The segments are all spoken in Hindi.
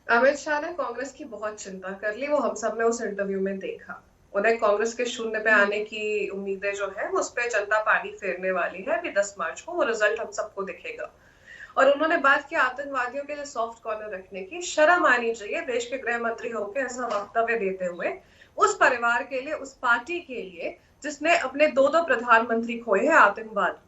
अमित शाह ने कांग्रेस की बहुत चिंता कर ली, वो हम सब ने उस इंटरव्यू में देखा। उन्हें कांग्रेस के शून्य पे आने की उम्मीदें जो है उस पे जनता पानी फेरने वाली है। अभी 10 मार्च को वो रिजल्ट हम सबको दिखेगा। और उन्होंने बात की आतंकवादियों के लिए सॉफ्ट कॉर्नर रखने की। शर्म आनी चाहिए देश के गृह मंत्री होकर ऐसा वक्तव्य देते हुए उस परिवार के लिए, उस पार्टी के लिए जिसने अपने दो दो प्रधानमंत्री खोए हैं आतंकवाद।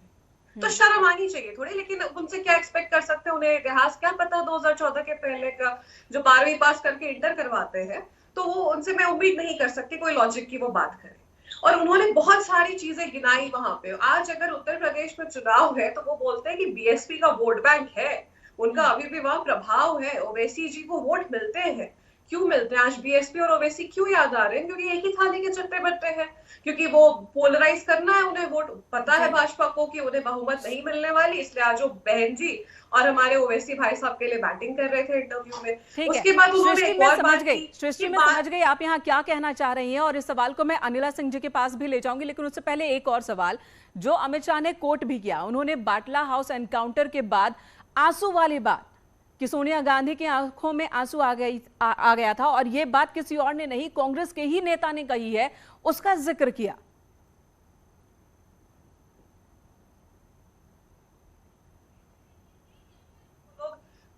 तो शर्म आनी चाहिए थोड़ी। लेकिन उनसे क्या एक्सपेक्ट कर सकते हैं, उन्हें इतिहास क्या पता 2014 के पहले का। जो 12वीं पास करके इंटर करवाते हैं, तो वो उनसे मैं उम्मीद नहीं कर सकती कोई लॉजिक की वो बात करे। और उन्होंने बहुत सारी चीजें गिनाई वहां पे। आज अगर उत्तर प्रदेश में चुनाव है तो वो बोलते हैं कि बीएसपी का वोट बैंक है, उनका अभी भी वहां प्रभाव है, ओवैसी जी को वोट मिलते हैं। क्यों मिलते हैं आज बीएसपी और ओवैसी क्यों याद आ रहे हैं? क्योंकि एक ही थाली के चट्टे बट्टे हैं। क्योंकि वो पोलराइज करना है उन्हें, वोट पता है भाजपा को कि उन्हें बहुमत नहीं मिलने वाली, इसलिए आज वो बहन जी और हमारे ओवैसी भाई साहब के लिए बैटिंग कर रहे थे इंटरव्यू में। उसके बाद उन्होंने एक और बात की। सृष्टि मैं समझ गई आप यहाँ क्या कहना चाह रही हैं, और इस सवाल को मैं अनिला सिंह जी के पास भी ले जाऊंगी, लेकिन उससे पहले एक और सवाल जो अमित शाह ने कोट भी किया। उन्होंने बाटला हाउस एनकाउंटर के बाद आंसू वाली बात कि सोनिया गांधी की आंखों में आंसू आ गया था, और यह बात किसी और ने नहीं कांग्रेस के ही नेता ने कही है, उसका जिक्र किया।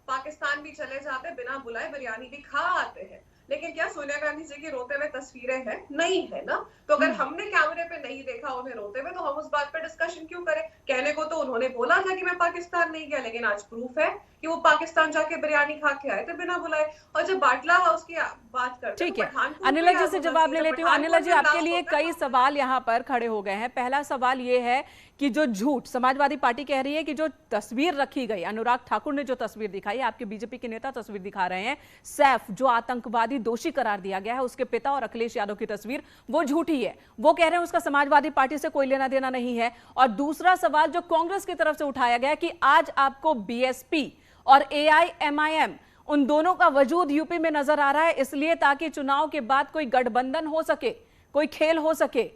पाकिस्तान भी चले जाते, बिना बुलाए बिरयानी भी खा आते हैं। लेकिन क्या सोनिया गांधी जी की रोते हुए तस्वीरें हैं? नहीं है ना। तो अगर हमने कैमरे पे नहीं देखा उन्हें रोते हुए, तो हम उस बात पे डिस्कशन क्यों करें? कहने को तो उन्होंने बोला था कि मैं पाकिस्तान नहीं गया, लेकिन आज प्रूफ है कि वो पाकिस्तान जाके बिरयानी खा के आए थे बिना बुलाए। और जब बाटला हाउस की बात करते ठीक है, अनिला जी से जवाब ले लेती हूँ। अनिला जी, आपके लिए कई सवाल यहाँ पर खड़े हो गए हैं। पहला सवाल ये है कि जो झूठ समाजवादी पार्टी कह रही है कि जो तस्वीर रखी गई, अनुराग ठाकुर ने जो तस्वीर दिखाई, आपके बीजेपी के नेता तस्वीर दिखा रहे हैं, सैफ जो आतंकवादी दोषी करार दिया गया है उसके पिता और अखिलेश यादव की तस्वीर, वो झूठी है। वो कह रहे हैं उसका समाजवादी पार्टी से कोई लेना देना नहीं है। और दूसरा सवाल जो कांग्रेस की तरफ से उठाया गया कि आज आपको बीएसपी और एआईएमआईएम उन दोनों का वजूद यूपी में नजर आ रहा है, इसलिए ताकि चुनाव के बाद कोई गठबंधन हो सके, कोई खेल हो सके।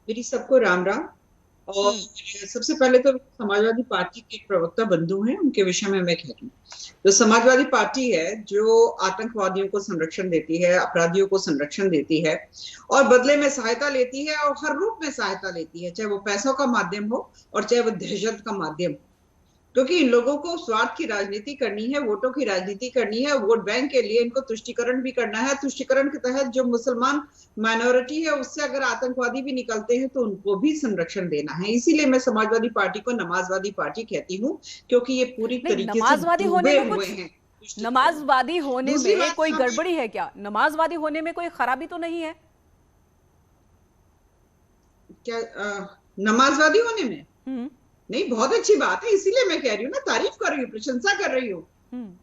मेरी सबको राम राम। और सबसे पहले तो समाजवादी पार्टी के प्रवक्ता बंधु हैं, उनके विषय में मैं कह दूं तो समाजवादी पार्टी है जो आतंकवादियों को संरक्षण देती है, अपराधियों को संरक्षण देती है और बदले में सहायता लेती है, और हर रूप में सहायता लेती है, चाहे वो पैसों का माध्यम हो और चाहे वो दहशत का माध्यम। क्योंकि इन लोगों को स्वार्थ की राजनीति करनी है, वोटों की राजनीति करनी है, वोट बैंक के लिए इनको तुष्टिकरण भी करना है। तुष्टिकरण के तहत जो मुसलमान माइनॉरिटी है उससे अगर आतंकवादी भी निकलते हैं तो उनको भी संरक्षण देना है। इसीलिए मैं समाजवादी पार्टी को नमाजवादी पार्टी कहती हूँ, क्योंकि ये पूरी तरीके से डूबे हुए हैं। नमाजवादी होने में कोई गड़बड़ी है क्या? नमाजवादी होने में कोई खराबी तो नहीं है क्या? नमाजवादी होने में नहीं, बहुत अच्छी बात है। इसीलिए मैं कह रही हूँ ना, तारीफ कर रही हूँ, प्रशंसा कर रही हूँ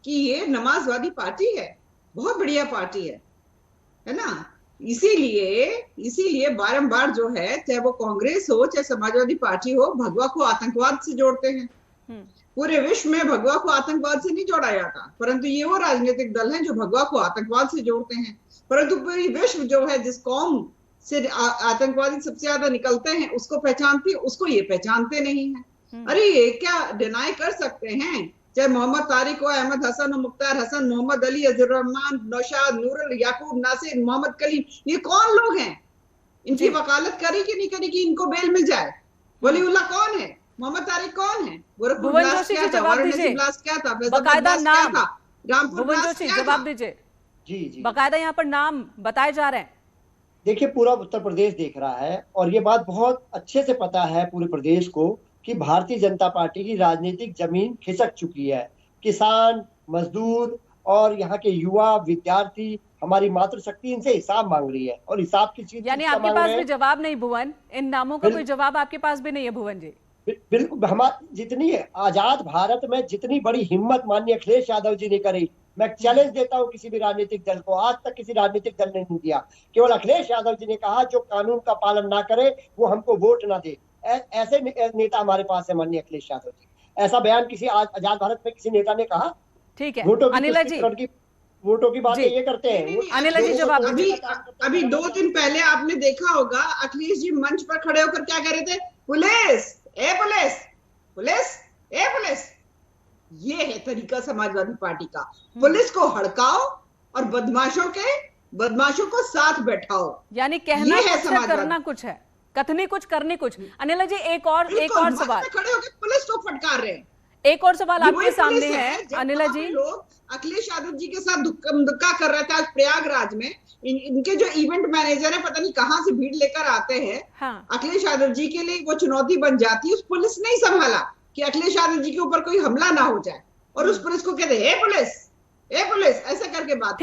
कि ये नमाजवादी पार्टी है, बहुत बढ़िया पार्टी है ना। इसीलिए बारंबार जो है, चाहे वो कांग्रेस हो चाहे समाजवादी पार्टी हो, भगवा को आतंकवाद से जोड़ते हैं। पूरे विश्व में भगवा को आतंकवाद से नहीं जोड़ा जाता, परंतु ये वो राजनीतिक दल हैं जो भगवा को आतंकवाद से जोड़ते हैं। परंतु पूरी विश्व जो है, जिस कौम से आतंकवादी सबसे ज्यादा निकलते हैं उसको पहचानती है, उसको ये पहचानते नहीं है। अरे ये क्या डिनाई कर सकते हैं? चाहे मोहम्मद तारिक हो, अहमद हसन हो, मुख्तार हसन, मोहम्मद अली, अजहर रहमान, नौशाद, नूरुल, याकूब नासिर, मोहम्मद कलीम, ये कौन लोग हैं? इनकी वकालत करी कि नहीं करी कि इइनको बेल मिल जाए? वलीउल्लाह कौन है? मोहम्मद तारिक कौन है? गोरखपुर ब्लास्ट क्या था? वाराणसी ब्लास्ट क्या था? बकायदा नाम, रामपुर ब्लास्ट क्या था? जवाब दीजिए। जी बकायदा यहाँ पर नाम बताए जा रहे हैं। देखिए, पूरा उत्तर प्रदेश देख रहा है और ये बात बहुत अच्छे से पता है पूरे प्रदेश को कि भारतीय जनता पार्टी की राजनीतिक जमीन खिसक चुकी है। किसान, मजदूर और यहाँ के युवा, विद्यार्थी, हमारी मातृशक्ति इनसे हिसाब मांग रही है, और हिसाब की चीज यानी आपके पास भी जवाब नहीं भुवन, इन नामों का कोई जवाब आपके पास भी नहीं है भुवन जी? बिल्कुल, हमारी जितनी आजाद भारत में जितनी बड़ी हिम्मत माननीय अखिलेश यादव जी ने करी, मैं चैलेंज देता हूं किसी भी राजनीतिक दल को, आज तक किसी राजनीतिक दल ने नहीं दिया। केवल अखिलेश यादव जी ने कहा जो कानून का पालन ना करे वो हमको वोट ना दे। ऐसे नेता हमारे पास है माननीय अखिलेश यादव जी। ऐसा बयान किसी आजाद भारत में किसी नेता ने कहा? ठीक है, अनिला जी वोटों की बातें ये करते हैं। अनिला जी जवाब। अभी 2 दिन पहले आपने देखा होगा अखिलेश जी मंच पर खड़े होकर क्या कह रहे थे? पुलिस, ए पुलिस, पुलिस, ए पुलिस। ये है तरीका समाजवादी पार्टी का। पुलिस को हड़काओ और बदमाशों को साथ बैठाओ, यानी कहना कुछ है, करना कुछ है, कथनी कुछ करनी कुछ। अनिला जी एक और सवाल, खड़े होकर पुलिस को फटकार रहे हैं। एक और सवाल आपके सामने है अनिला जी। लोग अखिलेश यादव जी के साथ धक्का कर रहे थे आज प्रयागराज में, इनके जो इवेंट मैनेजर है पता नहीं कहां से भीड़ लेकर आते हैं। हाँ। अखिलेश यादव जी के लिए वो चुनौती बन जाती है। उस पुलिस ने ही संभाला कि अखिलेश यादव जी के ऊपर कोई हमला ना हो जाए, और उस पुलिस को कहते हे पुलिस ऐसा करके बात